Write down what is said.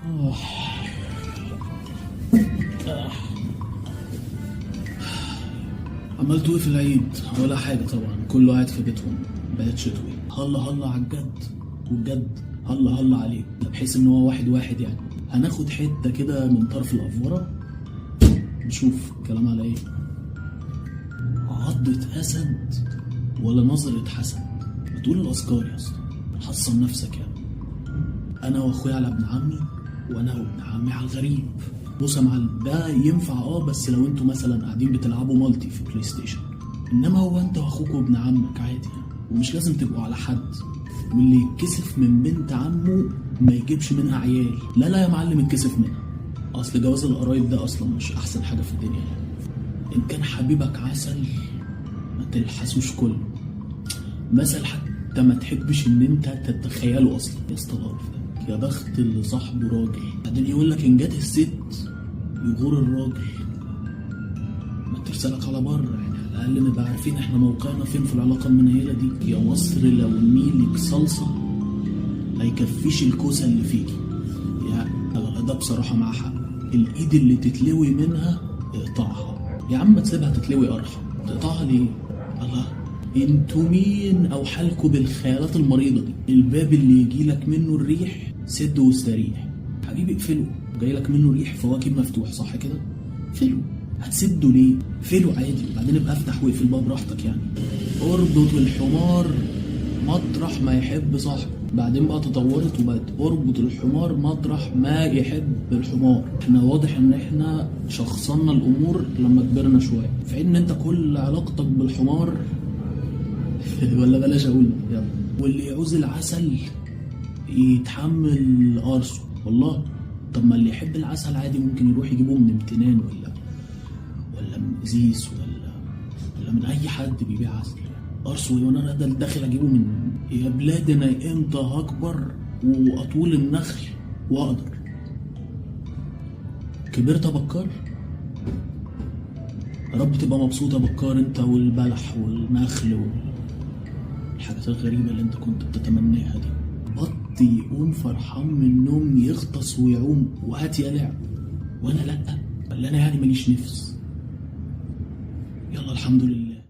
آه. عملتوا ايه في العيد؟ ولا حاجة طبعا، كله قاعد في بيتهم. بقت شتوي. هلا هلا على الجد، والجد هلا هلا عليه، بحيث ان هو واحد واحد يعني. هناخد حتة كده من طرف الأفورة نشوف الكلام على ايه. عضة أسد ولا نظرة حسد؟ ما تقول الأذكار يا اسطى، حصن نفسك يعني. أنا وأخويا على ابن عمي، وأنا وابن عمي على الغريب. بص يا معلم، ده ينفع بس لو انتوا مثلا قاعدين بتلعبوا مالتي في بلاي ستيشن. انما هو انت واخوك وابن عمك عادي يعني، ومش لازم تبقوا على حد. واللي يتكسف من بنت عمه ما يجيبش منها عيال. لا لا يا معلم، اتكسف منها. اصل جواز القرايب ده اصلا مش احسن حاجه في الدنيا يعني. ان كان حبيبك عسل ما تلحسوش كله. مثل حتى ما تحبش ان انت تتخيله اصلا. يا اسطى القرف ده، يا بخت اللي صاحبه راجل. بعدين يقول لك ان جت الست يغور الراجل. ما ترسلك على بره يعني، على الاقل نبقى عارفين احنا موقعنا فين في العلاقه المنيله دي. يا مصر لو ميلك صلصه ما يكفيش الكوسه اللي فيكي يعني. ده بصراحه مع حق. الايد اللي تتلوي منها اقطعها يا عم، تسيبها تتلوي ارحم. تقطعها ليه؟ الله، انتوا مين او حالكوا بالخيالات المريضه دي؟ الباب اللي يجيلك منه الريح سد واستريح. حبيبي اقفله، جايلك منه ريح فواكب مفتوح صح كده؟ اقفله. هتسده ليه؟ اقفله عادي، وبعدين ابقى افتح واقفل الباب براحتك يعني. اربط الحمار مطرح ما يحب صاحبه. بعدين بقى تطورت وبقت اربط الحمار مطرح ما يحب الحمار. احنا واضح ان احنا شخصنا الامور لما كبرنا شويه، في ان انت كل علاقتك بالحمار ولا بلاش اقول يلا. واللي يعوز العسل يتحمل قرصه والله. طب ما اللي يحب العسل عادي ممكن يروح يجيبه من امتنان ولا من ازيس ولا من اي حد بيبيع عسل. قرصه وانا ده داخل اجيبه من يا بلاد. انا امتى هكبر واطول النخل واقدر؟ كبرت يا بكار. يا رب تبقى مبسوط يا بكار، انت والبلح والنخل والحاجات الغريبه اللي انت كنت بتتمناها دي. بط يقوم فرحان من النوم يغطس ويعوم وهات يا لعب، وانا لا. ولا انا يعني ماليش نفس؟ يلا الحمد لله.